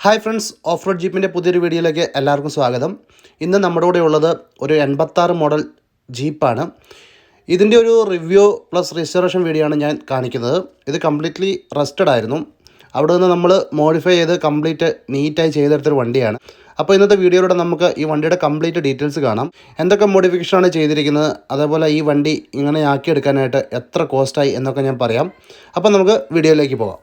Hi friends, off road ജീപ്പിൻ്റെ പുതിയൊരു വീഡിയോയിലേക്ക് എല്ലാവർക്കും സ്വാഗതം. ഇന്ന് നമ്മുടെ കൂടെ ഉള്ളത് ഒരു 86 മോഡൽ ജീപ്പാണ്. ഇതിൻ്റെ ഒരു റിവ്യൂ പ്ലസ് റെസ്റ്റോറേഷൻ വീഡിയോ ആണ് ഞാൻ കാണിക്കുന്നത്. ഇത് കംപ്ലീറ്റ്ലി റസ്റ്റഡ് ആയിരുന്നു. അവിടെ നിന്ന് നമ്മൾ മോഡിഫൈ ചെയ്ത് കംപ്ലീറ്റ് നീറ്റായി ചെയ്തെടുത്തൊരു വണ്ടിയാണ്. അപ്പോൾ ഇന്നത്തെ വീഡിയോയിലൂടെ നമുക്ക് ഈ വണ്ടിയുടെ കംപ്ലീറ്റ് ഡീറ്റെയിൽസ് കാണാം. എന്തൊക്കെ മോഡിഫിക്കേഷനാണ് ചെയ്തിരിക്കുന്നത്, അതേപോലെ ഈ വണ്ടി ഇങ്ങനെ ആക്കിയെടുക്കാനായിട്ട് എത്ര കോസ്റ്റായി എന്നൊക്കെ ഞാൻ പറയാം. അപ്പോൾ നമുക്ക് വീഡിയോയിലേക്ക് പോകാം.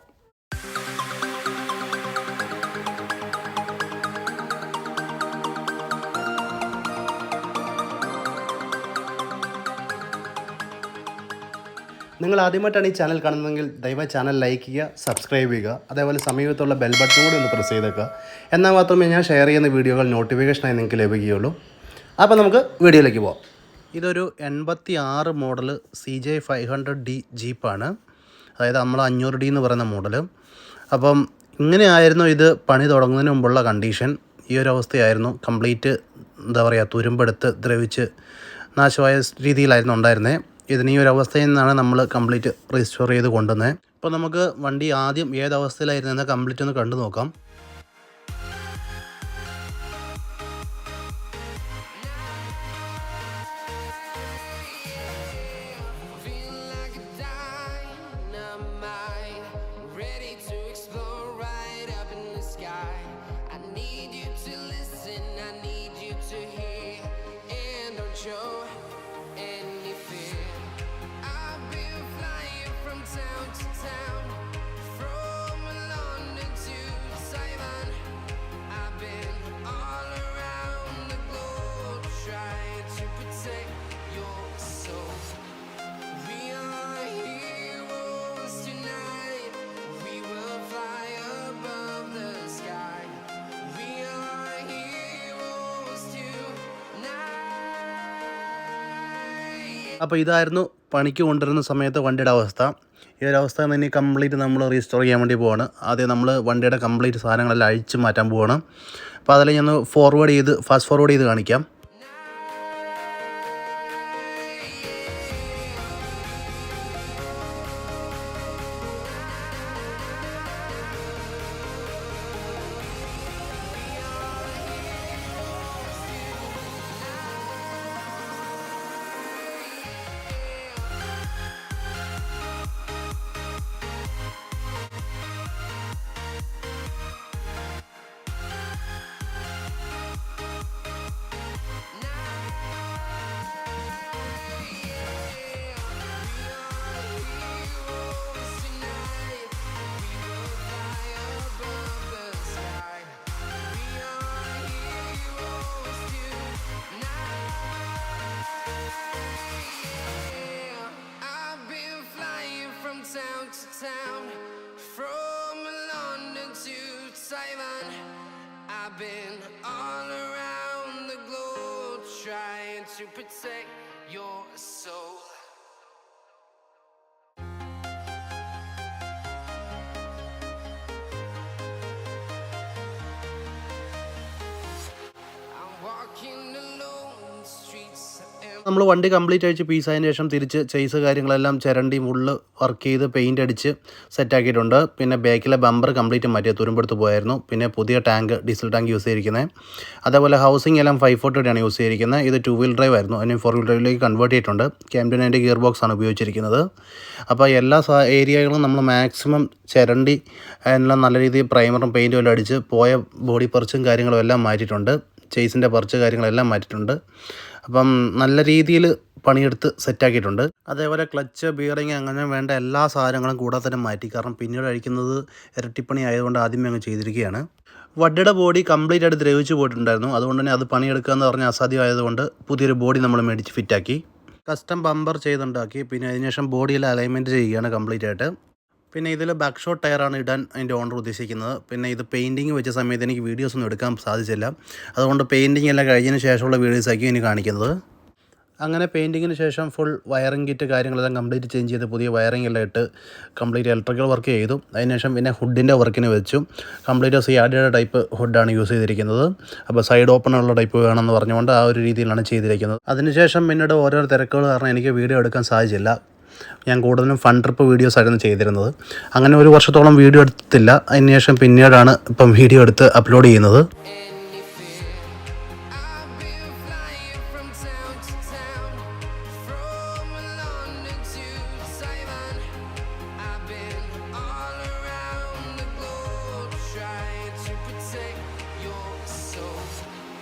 നിങ്ങൾ ആദ്യമായിട്ടാണ് ഈ ചാനൽ കാണുന്നതെങ്കിൽ ദയവായി ചാനൽ ലൈക്ക് ചെയ്യുക, സബ്സ്ക്രൈബ് ചെയ്യുക, അതേപോലെ സമീപത്തുള്ള ബെൽ ബട്ടൺ കൂടി ഒന്ന് പ്രസ് ചെയ്തേക്കുക. എന്നാൽ മാത്രമേ ഞാൻ ഷെയർ ചെയ്യുന്ന വീഡിയോകൾ നോട്ടിഫിക്കേഷനായി നിങ്ങൾക്ക് ലഭിക്കുകയുള്ളൂ. അപ്പോൾ നമുക്ക് വീഡിയോയിലേക്ക് പോകാം. ഇതൊരു 86 മോഡൽ CJ500D ജീപ്പാണ്. അതായത് നമ്മൾ 500D എന്ന് പറയുന്ന മോഡൽ. അപ്പം ഇങ്ങനെയായിരുന്നു ഇത് പണി തുടങ്ങുന്നതിന് മുമ്പുള്ള കണ്ടീഷൻ. ഈ ഒരു അവസ്ഥയായിരുന്നു. കംപ്ലീറ്റ് തുരുമ്പെടുത്ത് ദ്രവിച്ച് നാശമായ രീതിയിലായിരുന്നു ഉണ്ടായിരുന്നത്. ഇതിന് ഈ ഒരു അവസ്ഥയിൽ നിന്നാണ് നമ്മൾ കംപ്ലീറ്റ് റീസ്റ്റോർ ചെയ്ത് കൊണ്ടുവന്നത്. അപ്പോൾ നമുക്ക് വണ്ടി ആദ്യം ഏതവസ്ഥയിലായിരുന്നെന്ന് കംപ്ലീറ്റ് ഒന്ന് കണ്ടു നോക്കാം. അപ്പോൾ ഇതായിരുന്നു പണിക്ക് കൊണ്ടുവരുന്ന സമയത്ത് വണ്ടിയുടെ അവസ്ഥ. ഈ ഒരു അവസ്ഥ തന്നെ കംപ്ലീറ്റ് നമ്മൾ റീസ്റ്റോർ ചെയ്യാൻ വേണ്ടി പോവാണ്. ആദ്യം നമ്മൾ വണ്ടിയുടെ കംപ്ലീറ്റ് സാധനങ്ങളെല്ലാം അഴിച്ച് മാറ്റാൻ പോവാണ്. അപ്പോൾ അതിൽ ഞാൻ ഫാസ്റ്റ് ഫോർവേഡ് ചെയ്ത് കാണിക്കാം. Town, from London to Taiwan, I've been all around the globe trying to protect your soul. I'm walking alone the streets. നമ്മൾ വണ്ടി കംപ്ലീറ്റ് അഴിച്ച് പീസായതിന് ശേഷം തിരിച്ച് ചെയ്സ് കാര്യങ്ങളെല്ലാം ചിരണ്ടി ഉള്ളിൽ വർക്ക് ചെയ്ത് പെയിൻ്റ് അടിച്ച് സെറ്റാക്കിയിട്ടുണ്ട്. പിന്നെ ബാക്കിലെ ബമ്പർ കംപ്ലീറ്റ് മാറ്റിയ തുരുമ്പെടുത്ത് പോയായിരുന്നു. പിന്നെ പുതിയ ഡീസൽ ടാങ്ക് യൂസ് ചെയ്തിരിക്കുന്നത്. അതേപോലെ ഹൗസിംഗ് എല്ലാം 540 ആണ് യൂസ് ചെയ്തിരിക്കുന്നത്. ഇത് 2 വീൽ ഡ്രൈവ് ആയിരുന്നു, അതിന് 4 വീൽ ഡ്രൈവിലേക്ക് കൺവേർട്ട് ചെയ്തിട്ടുണ്ട്. ക്യാംപ്റ്റനൈൻ്റെ ഗിയർ ബോക്സ് ആണ് ഉപയോഗിച്ചിരിക്കുന്നത്. അപ്പോൾ എല്ലാ ഏരിയകളും നമ്മൾ മാക്സിമം ചിരണ്ടി എല്ലാം നല്ല രീതിയിൽ പ്രൈമറും പെയിൻറ്റും എല്ലാം അടിച്ച് പോയ ബോഡി പർച്ചും കാര്യങ്ങളും എല്ലാം മാറ്റിയിട്ടുണ്ട്. ചെയ്സിൻ്റെ പർച്ച് കാര്യങ്ങളെല്ലാം മാറ്റിയിട്ടുണ്ട്. അപ്പം നല്ല രീതിയിൽ പണിയെടുത്ത് സെറ്റാക്കിയിട്ടുണ്ട്. അതേപോലെ ക്ലച്ച്, ബിയറിങ് അങ്ങനെ വേണ്ട എല്ലാ സാധനങ്ങളും കൂടെ തന്നെ മാറ്റി. കാരണം പിന്നീട് അഴിക്കുന്നത് ഇരട്ടിപ്പണി ആയതുകൊണ്ട് ആദ്യമേ അങ്ങ് ചെയ്തിരിക്കുകയാണ്. വണ്ടിയുടെ ബോഡി കംപ്ലീറ്റ് ആയിട്ട് ദ്രവിച്ച് പോയിട്ടുണ്ടായിരുന്നു. അതുകൊണ്ട് തന്നെ അത് പണിയെടുക്കുക എന്ന് പറഞ്ഞാൽ അസാധ്യമായതുകൊണ്ട് പുതിയൊരു ബോഡി നമ്മൾ മേടിച്ച് ഫിറ്റാക്കി. Custom bumper ചെയ്തുണ്ടാക്കി. പിന്നെ അതിനുശേഷം ബോഡിയിൽ അലൈൻമെൻറ്റ് ചെയ്യുകയാണ് കംപ്ലീറ്റ് ആയിട്ട്. പിന്നെ ഇതിൽ ബാക്ക് ഷോട്ട് ടയറാണ് ഇടാൻ അതിൻ്റെ ഓണർ ഉദ്ദേശിക്കുന്നത്. പിന്നെ ഇത് പെയിൻറ്റിങ് വെച്ച സമയത്ത് എനിക്ക് വീഡിയോസൊന്നും എടുക്കാൻ സാധിച്ചില്ല. അതുകൊണ്ട് പെയിൻറ്റിങ് എല്ലാം കഴിഞ്ഞതിന് ശേഷമുള്ള വീഡിയോസായിരിക്കും ഇനി കാണിക്കുന്നത്. അങ്ങനെ പെയിൻറ്റിങ്ങിന് ശേഷം ഫുൾ വയറിംഗ് കിറ്റ് കാര്യങ്ങളെല്ലാം കംപ്ലീറ്റ് ചേഞ്ച് ചെയ്ത് പുതിയ വയറിംഗ് എല്ലാം ഇട്ട് കംപ്ലീറ്റ് ഇലക്ട്രിക്കൽ വർക്ക് ചെയ്തു. അതിനുശേഷം പിന്നെ ഹുഡിൻ്റെ വർക്കിന് വെച്ചു. കംപ്ലീറ്റ് സിയാഡിയുടെ ടൈപ്പ് ഹുഡാണ് യൂസ് ചെയ്തിരിക്കുന്നത്. അപ്പോൾ സൈഡ് ഓപ്പണുള്ള ടൈപ്പ് വേണമെന്ന് പറഞ്ഞുകൊണ്ട് ആ ഒരു രീതിയിലാണ് ചെയ്തിരിക്കുന്നത്. അതിനുശേഷം പിന്നീട് ഓരോ തിരക്കുകൾ കാരണം എനിക്ക് വീഡിയോ എടുക്കാൻ സാധിച്ചില്ല. ഞാൻ കൂടുതലും ഫൺ ട്രിപ്പ് വീഡിയോസ് ആയിരുന്നു ചെയ്തിരുന്നത്. അങ്ങനെ ഒരു വർഷത്തോളം വീഡിയോ എടുത്തില്ല. അതിനുശേഷം പിന്നീടാണ് ഇപ്പം വീഡിയോ എടുത്ത് അപ്ലോഡ് ചെയ്യുന്നത്. any fear. I've been flying from town to town, from London to Taiwan. I've been all around the globe trying to protect your soul.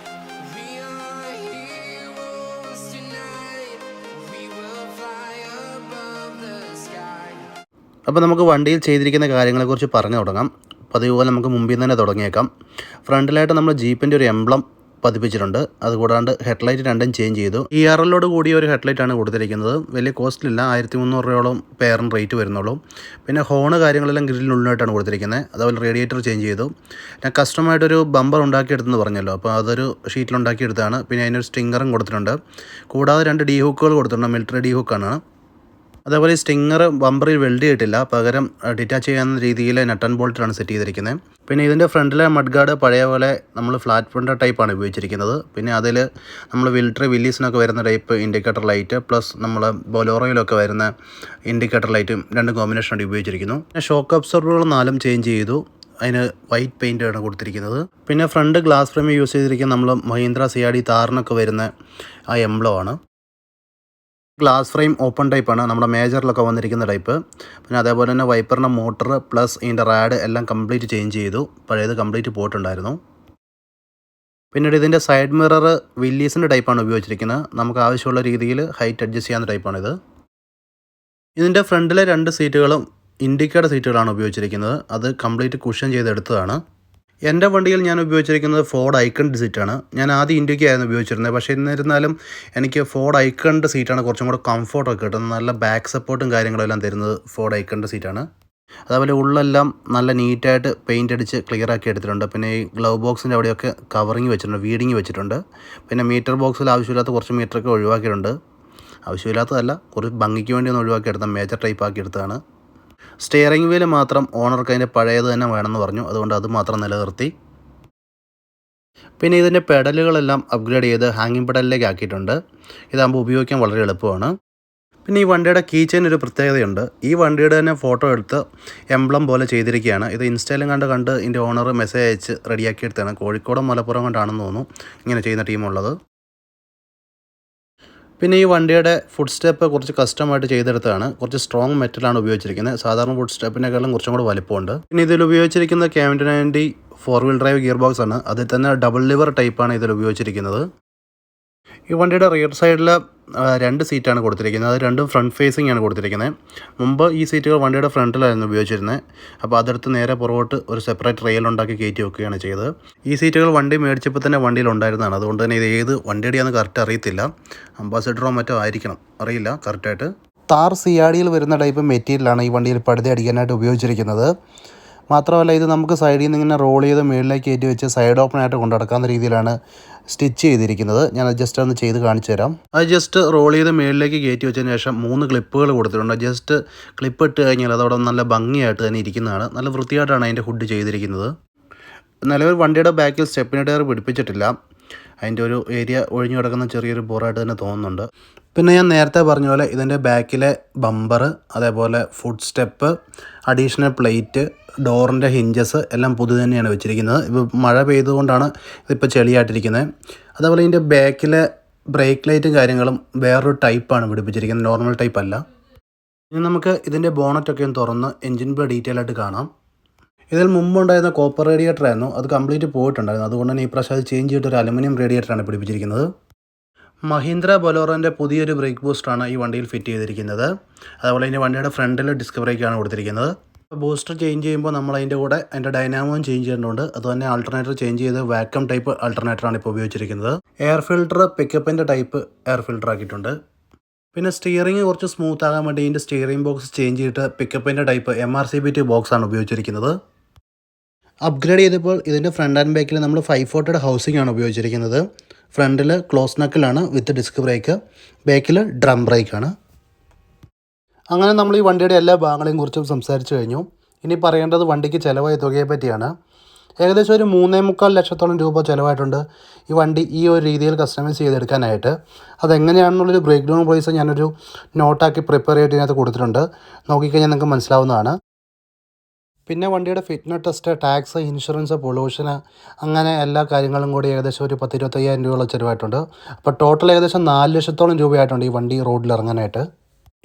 We are heroes tonight. We will fly above the sky. അപ്പോൾ നമുക്ക് വണ്ടിയിൽ ചെയ്തിരിക്കുന്ന കാര്യങ്ങളെക്കുറിച്ച് പറഞ്ഞു തുടങ്ങാം. പതിവ് പോലെ നമുക്ക് മുമ്പിൽ നിന്ന് തന്നെ തുടങ്ങിയേക്കാം. ഫ്രണ്ടിലായിട്ട് നമ്മൾ ജീപ്പിൻ്റെ ഒരു എംബ്ലം പതിപ്പിച്ചിട്ടുണ്ട്. അതുകൂടാണ്ട് ഹെഡ്ലൈറ്റ് രണ്ടും ചേഞ്ച് ചെയ്തു. ERLോട് കൂടിയ ഒരു ഹെഡ്ലൈറ്റാണ് കൊടുത്തിരിക്കുന്നത്. വലിയ കോസ്റ്റ്ലി ഇല്ല, 1300 രൂപയോളം പെയറിന് റേറ്റ് വരുന്നുള്ളൂ. പിന്നെ ഹോണ് കാര്യങ്ങളെല്ലാം ഗ്രില്ലിനുള്ളിലായിട്ടാണ് കൊടുത്തിരിക്കുന്നത്. അതുപോലെ റേഡിയേറ്റർ ചേഞ്ച് ചെയ്തു. ഞാൻ കസ്റ്റമായിട്ടൊരു ബമ്പർ ഉണ്ടാക്കിയെടുത്തെന്ന് പറഞ്ഞല്ലോ, അപ്പോൾ അതൊരു ഷീറ്റിലുണ്ടാക്കിയെടുത്താണ്. പിന്നെ അതിനൊരു സ്റ്റിങ്ങറും കൊടുത്തിട്ടുണ്ട്. കൂടാതെ 2 ഡി ഹുക്കുകൾ കൊടുത്തിട്ടുണ്ട്, മിലിറ്ററി ഡി ഹുക്കാണ്. അതേപോലെ സ്റ്റിങ്ങർ ബമ്പറിൽ വെൽഡ് ചെയ്തിട്ടില്ല, പകരം ഡിറ്റാച്ച് ചെയ്യാവുന്ന രീതിയിൽ നട്ട് ആൻഡ് ബോൾട്ടാണ് സെറ്റ് ചെയ്തിരിക്കുന്നത്. പിന്നെ ഇതിൻ്റെ ഫ്രണ്ടിലെ മഡ് ഗാർഡ് പഴയ പോലെ നമ്മൾ ഫ്ലാറ്റ് ഫ്രണ്ട് ടൈപ്പാണ് ഉപയോഗിച്ചിരിക്കുന്നത്. പിന്നെ അതിൽ നമ്മൾ വില്ലീസിനൊക്കെ വരുന്ന ടൈപ്പ് ഇൻഡിക്കേറ്റർ ലൈറ്റ് പ്ലസ് നമ്മൾ ബൊലോറോയിലൊക്കെ വരുന്ന ഇൻഡിക്കേറ്റർ ലൈറ്റും 2 കോമ്പിനേഷനാണ് ഉപയോഗിച്ചിരിക്കുന്നു. പിന്നെ ഷോക്ക് അബ്സോർബറുകൾ 4 ചേഞ്ച് ചെയ്തു. അതിന് വൈറ്റ് പെയിൻ്റാണ് കൊടുത്തിരിക്കുന്നത്. പിന്നെ ഫ്രണ്ട് ഗ്ലാസ് ഫ്രെയിം യൂസ് ചെയ്തിരിക്കുന്ന നമ്മൾ മഹീന്ദ്ര CRD താറിനൊക്കെ വരുന്ന ആ എംബ്ലമാണ്. ഗ്ലാസ് ഫ്രെയിം ഓപ്പൺ ടൈപ്പാണ്, നമ്മുടെ മേജറിലൊക്കെ വന്നിരിക്കുന്ന ടൈപ്പ്. പിന്നെ അതേപോലെ തന്നെ വൈപ്പറിൻ്റെ മോട്ടർ പ്ലസ് ഇതിൻ്റെ റാഡ് എല്ലാം കംപ്ലീറ്റ് ചേഞ്ച് ചെയ്തു. പഴയത് കംപ്ലീറ്റ് പോയിട്ടുണ്ടായിരുന്നു. പിന്നീട് ഇതിൻ്റെ സൈഡ് മിറർ വില്ലീസിൻ്റെ ടൈപ്പാണ് ഉപയോഗിച്ചിരിക്കുന്നത്. നമുക്ക് ആവശ്യമുള്ള രീതിയിൽ ഹൈറ്റ് അഡ്ജസ്റ്റ് ചെയ്യാവുന്ന ടൈപ്പാണിത്. ഇതിൻ്റെ ഫ്രണ്ടിലെ 2 സീറ്റുകളും ഇൻഡിക്കേറ്റർ സീറ്റുകളാണ് ഉപയോഗിച്ചിരിക്കുന്നത്. അത് കംപ്ലീറ്റ് കുഷൻ ചെയ്തെടുത്തതാണ്. എൻ്റെ വണ്ടിയിൽ ഞാൻ ഉപയോഗിച്ചിരിക്കുന്നത് ഫോർഡ് ഐക്കണിൻ്റെ സീറ്റാണ്. ഞാൻ ആദ്യം ഇൻഡിക്കയായിരുന്നു ഉപയോഗിച്ചിരുന്നത്. പക്ഷേ എന്നിരുന്നാലും എനിക്ക് ഫോർഡ് ഐക്കണിൻ്റെ സീറ്റാണ് കുറച്ചും കൂടെ കംഫർട്ടൊക്കെ കിട്ടുന്നത്. നല്ല ബാക്ക് സപ്പോർട്ടും കാര്യങ്ങളെല്ലാം തരുന്നത് ഫോർഡ് ഐക്കണിൻ്റെ സീറ്റാണ്. അതേപോലെ ഉള്ളെല്ലാം നല്ല നീറ്റായിട്ട് പെയിൻ്റ് അടിച്ച് ക്ലിയർ ആക്കി എടുത്തിട്ടുണ്ട്. പിന്നെ ഈ ഗ്ലൗ ബോക്സിൻ്റെ അവിടെയൊക്കെ കവറിങ് വെച്ചിട്ടുണ്ട്, വീഡിങ് വെച്ചിട്ടുണ്ട്. പിന്നെ മീറ്റർ ബോക്സിൽ ആവശ്യമില്ലാത്ത കുറച്ച് മീറ്ററൊക്കെ ഒഴിവാക്കിയിട്ടുണ്ട്. ആവശ്യമില്ലാത്തതല്ല, കുറച്ച് ഭംഗിക്ക് വേണ്ടി ഒന്ന് ഒഴിവാക്കിയെടുത്ത മേജർ ടൈപ്പ് ആക്കി എടുത്തതാണ്. സ്റ്റിയറിംഗ് വീല് മാത്രം ഓണർക്ക് അതിൻ്റെ പഴയത് തന്നെ വേണമെന്ന് പറഞ്ഞു, അതുകൊണ്ട് അത് മാത്രം നിലനിർത്തി. പിന്നെ ഇതിൻ്റെ പെഡലുകളെല്ലാം അപ്ഗ്രേഡ് ചെയ്ത് ഹാങ്ങിങ് പെഡലിലേക്ക് ആക്കിയിട്ടുണ്ട്. ഇതാകുമ്പോൾ ഉപയോഗിക്കാൻ വളരെ എളുപ്പമാണ്. പിന്നെ ഈ വണ്ടിയുടെ കീ ചെയിൻ ഒരു പ്രത്യേകതയുണ്ട്. ഈ വണ്ടിയുടെ തന്നെ ഫോട്ടോ എടുത്ത് എംബ്ലം പോലെ ചെയ്തിരിക്കുകയാണ്. ഇത് ഇൻസ്റ്റയിലും കണ്ട് ഇതിൻ്റെ ഓണർ മെസ്സേജ് അയച്ച് റെഡിയാക്കിയെടുത്താണ്. കോഴിക്കോടും മലപ്പുറം കൊണ്ടാണെന്ന് തോന്നുന്നു ഇങ്ങനെ ചെയ്യുന്ന ടീമുള്ളത്. പിന്നെ ഈ വണ്ടിയുടെ ഫുഡ് സ്റ്റെപ്പ് കുറച്ച് കസ്റ്റമായിട്ട് ചെയ്തെടുത്തതാണ്. കുറച്ച് സ്ട്രോങ് മെറ്റലാണ് ഉപയോഗിച്ചിരിക്കുന്നത്. സാധാരണ ഫുഡ് സ്റ്റെപ്പിനേക്കാളും കുറച്ചും കൂടെ വലിപ്പമുണ്ട്. പിന്നെ ഇതിൽ ഉപയോഗിച്ചിരിക്കുന്ന K90 4-wheel drive gear box ആണ്. അതിൽ തന്നെ ഡബിൾ ലിവർ ടൈപ്പാണ് ഇതിൽ ഉപയോഗിച്ചിരിക്കുന്നത്. ഈ വണ്ടിയുടെ റിയർ സൈഡിൽ 2 സീറ്റാണ് കൊടുത്തിരിക്കുന്നത്. അത് രണ്ടും ഫ്രണ്ട് ഫേസിംഗ് ആണ് കൊടുത്തിരിക്കുന്നത്. മുമ്പ് ഈ സീറ്റുകൾ വണ്ടിയുടെ ഫ്രണ്ടിലായിരുന്നു ഉപയോഗിച്ചിരുന്നത്. അപ്പോൾ അതെടുത്ത് നേരെ പുറകോട്ട് ഒരു സെപ്പറേറ്റ് റെയിൽ ഉണ്ടാക്കി കയറ്റി വെക്കുകയാണ് ചെയ്തത്. ഈ സീറ്റുകൾ വണ്ടി മേടിച്ചപ്പോൾ തന്നെ വണ്ടിയിൽ ഉണ്ടായിരുന്നതാണ്. അതുകൊണ്ട് തന്നെ ഇത് ഏത് വണ്ടിയുടെയാണെന്ന് കറക്റ്റ് അറിയത്തില്ല. അംബാസഡറോ മറ്റോ ആയിരിക്കണം, അറിയില്ല കറക്റ്റായിട്ട്. താർ CRDയിൽ വരുന്ന ടൈപ്പ് മെറ്റീരിയലാണ് ഈ വണ്ടിയിൽ പടുത അടിക്കാനായിട്ട് ഉപയോഗിച്ചിരിക്കുന്നത്. മാത്രമല്ല ഇത് നമുക്ക് സൈഡിൽ നിന്ന് ഇങ്ങനെ റോൾ ചെയ്ത് മുകളിലേക്ക് കയറ്റി വെച്ച് സൈഡ് ഓപ്പൺ ആയിട്ട് കൊണ്ടു നടക്കാവുന്ന രീതിയിലാണ് സ്റ്റിച്ച് ചെയ്തിരിക്കുന്നത്. ഞാൻ ജസ്റ്റ് ഒന്ന് ചെയ്ത് കാണിച്ചു തരാം. അത് ജസ്റ്റ് റോൾ ചെയ്ത് മുകളിലേക്ക് കയറ്റി വെച്ചതിന് ശേഷം 3 ക്ലിപ്പുകൾ കൊടുത്തിട്ടുണ്ട്. ജസ്റ്റ് ക്ലിപ്പ് ഇട്ട് കഴിഞ്ഞാൽ അതവിടെ നല്ല ഭംഗിയായിട്ട് തന്നെ ഇരിക്കുന്നതാണ്. നല്ല വൃത്തിയായിട്ടാണ് അതിൻ്റെ ഹുഡ് ചെയ്തിരിക്കുന്നത്. നിലവിൽ വണ്ടിയുടെ ബാക്കിൽ സ്റ്റെപ്പിന് ടയർ പിടിപ്പിച്ചിട്ടില്ല. അതിൻ്റെ ഒരു ഏരിയ ഒഴിഞ്ഞു കിടക്കുന്ന ചെറിയൊരു ബോറായിട്ട് തന്നെ തോന്നുന്നുണ്ട്. പിന്നെ ഞാൻ നേരത്തെ പറഞ്ഞ പോലെ ഇതിൻ്റെ ബാക്കിലെ ബമ്പർ, അതേപോലെ ഫുഡ് സ്റ്റെപ്പ്, അഡീഷണൽ പ്ലേറ്റ്, ഡോറിൻ്റെ ഹിഞ്ചസ് എല്ലാം പുതു തന്നെയാണ് വെച്ചിരിക്കുന്നത്. ഇപ്പോൾ മഴ പെയ്തുകൊണ്ടാണ് ഇതിപ്പോൾ ചെളിയായിട്ടിരിക്കുന്നത്. അതേപോലെ ഇതിൻ്റെ ബാക്കിലെ ബ്രേക്ക് ലൈറ്റും കാര്യങ്ങളും വേറൊരു ടൈപ്പാണ് പിടിപ്പിച്ചിരിക്കുന്നത്, നോർമൽ ടൈപ്പ് അല്ല. ഇനി നമുക്ക് ഇതിൻ്റെ ബോണറ്റൊക്കെ ഒന്ന് തുറന്ന് എൻജിൻ ബേ ഡീറ്റെയിൽ ആയിട്ട് കാണാം. ഇതിൽ മുമ്പുണ്ടായിരുന്ന കോപ്പർ റേഡിയേറ്റർ ആയിരുന്നു, അത് കംപ്ലീറ്റ് പോയിട്ടുണ്ടായിരുന്നു. അതുകൊണ്ട് തന്നെ ഈ പ്രാവശ്യം അത് ചേഞ്ച് ചെയ്തിട്ട് ഒരു അലുമിനിയം റേഡിയേറ്ററാണ് പിടിപ്പിച്ചിരിക്കുന്നത്. മഹീന്ദ്ര ബൊലോറോൻ്റെ പുതിയൊരു ബ്രേക്ക് ബൂസ്റ്ററാണ് ഈ വണ്ടിയിൽ ഫിറ്റ് ചെയ്തിരിക്കുന്നത്. അതുപോലെ ഇതിൻ്റെ വണ്ടിയുടെ ഫ്രണ്ടിൽ ഡിസ്ക് ബ്രേക്കാണ് കൊടുത്തിരിക്കുന്നത്. ബൂസ്റ്റർ ചേഞ്ച് ചെയ്യുമ്പോൾ നമ്മൾ അതിൻ്റെ കൂടെ അതിൻ്റെ ഡൈനാമോയും ചേഞ്ച് ചെയ്യേണ്ടതുണ്ട്. അതുതന്നെ ആൾട്ടർനേറ്റർ ചേഞ്ച് ചെയ്ത് വാക്വം ടൈപ്പ് ആൾട്ടർനേറ്ററാണ് ഇപ്പോൾ ഉപയോഗിച്ചിരിക്കുന്നത്. എയർ ഫിൽട്ടർ പിക്കപ്പിൻ്റെ ടൈപ്പ് എയർ ഫിൽട്ടർ ആക്കിയിട്ടുണ്ട്. പിന്നെ സ്റ്റിയറിംഗ് കുറച്ച് സ്മൂത്ത് ആകാൻ വേണ്ടി ഇതിൻ്റെ സ്റ്റിയറിംഗ് ബോക്സ് ചേഞ്ച് ചെയ്തിട്ട് പിക്കപ്പിൻ്റെ ടൈപ്പ് MRCBT ബോക്സാണ് ഉപയോഗിച്ചിരിക്കുന്നത്. അപ്ഗ്രേഡ് ചെയ്തപ്പോൾ ഇതിൻ്റെ ഫ്രണ്ട് ആൻഡ് ബാക്കിൽ നമ്മൾ 540 ഹൗസിംഗ് ആണ് ഉപയോഗിച്ചിരിക്കുന്നത്. ഫ്രണ്ടിൽ ക്ലോസ് നക്കിലാണ് വിത്ത് ഡിസ്ക് ബ്രേക്ക്, ബാക്കിൽ ഡ്രം ബ്രേക്കാണ്. അങ്ങനെ നമ്മൾ ഈ വണ്ടിയുടെ എല്ലാ ഭാഗങ്ങളെയും കുറിച്ചും സംസാരിച്ചു കഴിഞ്ഞു. ഇനി പറയേണ്ടത് വണ്ടിക്ക് ചിലവായ തുകയെ പറ്റിയാണ്. ഏകദേശം ഒരു 3.25 ലക്ഷത്തോളം രൂപ ചിലവായിട്ടുണ്ട് ഈ വണ്ടി ഈ ഒരു രീതിയിൽ കസ്റ്റമൈസ് ചെയ്തെടുക്കാനായിട്ട്. അതെങ്ങനെയാണെന്നുള്ളൊരു ബ്രേക്ക് ഡൗൺ പ്രൈസ് ഞാനൊരു നോട്ടാക്കി പ്രിപ്പയർ ചെയ്തിട്ട് ഇതിനകത്ത് കൊടുത്തിട്ടുണ്ട്. നോക്കിക്കഴിഞ്ഞാൽ നിങ്ങൾക്ക് മനസ്സിലാവുന്നതാണ്. പിന്നെ വണ്ടിയുടെ ഫിറ്റ്നസ് ടെസ്റ്റ്, ടാക്സ്, ഇൻഷുറൻസ്, പൊല്യൂഷന്, അങ്ങനെ എല്ലാ കാര്യങ്ങളും കൂടി ഏകദേശം ഒരു 10-25,000 രൂപയോളം ചിലവായിട്ടുണ്ട്. അപ്പോൾ ടോട്ടൽ ഏകദേശം 4 ലക്ഷത്തോളം രൂപയായിട്ടുണ്ട് ഈ വണ്ടി റോഡിൽ ഇറങ്ങാനായിട്ട്.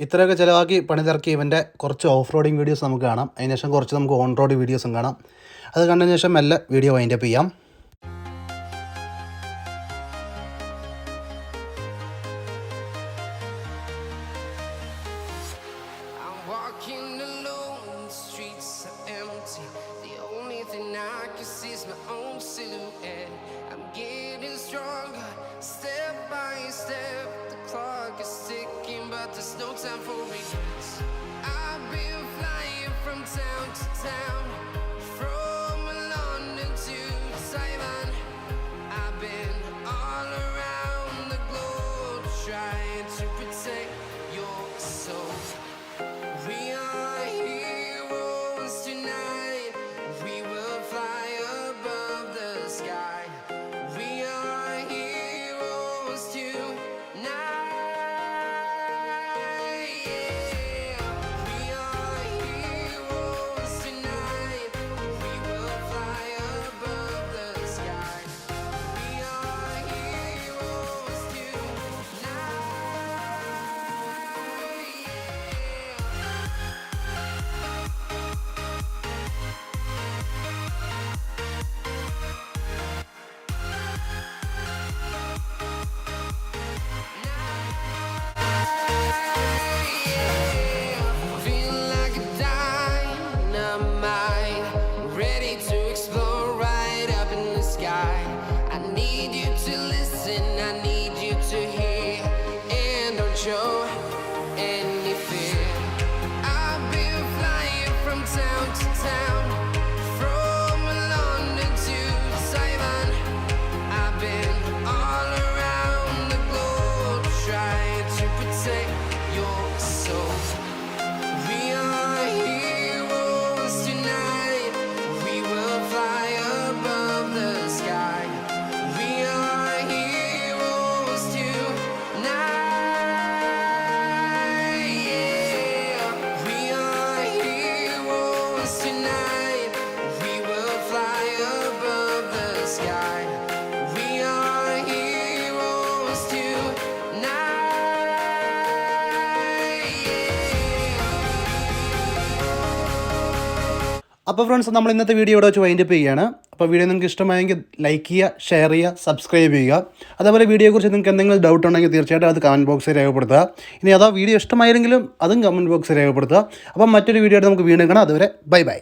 ഇത്രയൊക്കെ ചിലവാക്കി പണിതിറക്കി ഇവൻ്റെ കുറച്ച് ഓഫ് റോഡിങ് വീഡിയോസ് നമുക്ക് കാണാം. അതിനുശേഷം കുറച്ച് നമുക്ക് ഓൺ റോഡ് വീഡിയോസും കാണാം. അത് കണ്ടതിന് ശേഷം മെല്ലെ വീഡിയോ വൈൻഡപ്പ് ചെയ്യാം. I'm walking alone, the streets are empty. The only thing I can see is my own silhouette. I'm getting stronger, step by step. The clock is ticking, but there's no time for regrets. I've been flying from town to town, from London to Taiwan. I've been all around the globe trying to protect your soul. We are heroes tonight. We will fly above the sky. We are heroes tonight. Yeah. We are heroes tonight. We will fly above the sky. We are heroes tonight. Feel like a dynamite, ready to explode right up in the sky. I need you to listen, I need you to hear, and don't show any fear. I've been flying from town to town, from London to Taiwan. I've been all around the globe trying to protect your soul. We are heroes tonight. We will fly above the sky. We are heroes tonight. Yeah. We are heroes tonight. We will fly above the sky. We are heroes tonight. അപ്പോൾ friends, നമ്മൾ ഇന്നത്തെ video ഇവിടെ വെച്ച് wind up ചെയ്യുകയാണ്. അപ്പോൾ video നിങ്ങൾക്ക് ഇഷ്ടമായെങ്കിൽ like ചെയ്യുക, ഷെയർ ചെയ്യുക, സബ്സ്ക്രൈബ് ചെയ്യുക. അതേപോലെ വീഡിയോയെക്കുറിച്ച് നിങ്ങൾക്ക് എന്തെങ്കിലും ഡൗട്ട് ഉണ്ടെങ്കിൽ തീർച്ചയായിട്ടും അത് കമൻറ്റ് ബോക്സിൽ രേഖപ്പെടുത്തുക. ഇനി അതാ വീഡിയോ ഇഷ്ടമായെങ്കിലും അതും കമൻറ്റ് ബോക്സിൽ രേഖപ്പെടുത്തുക. അപ്പം മറ്റൊരു വീഡിയോ ആയിട്ട് നമുക്ക് വീണ്ടും കാണാം. അതുവരെ ബൈ ബൈ.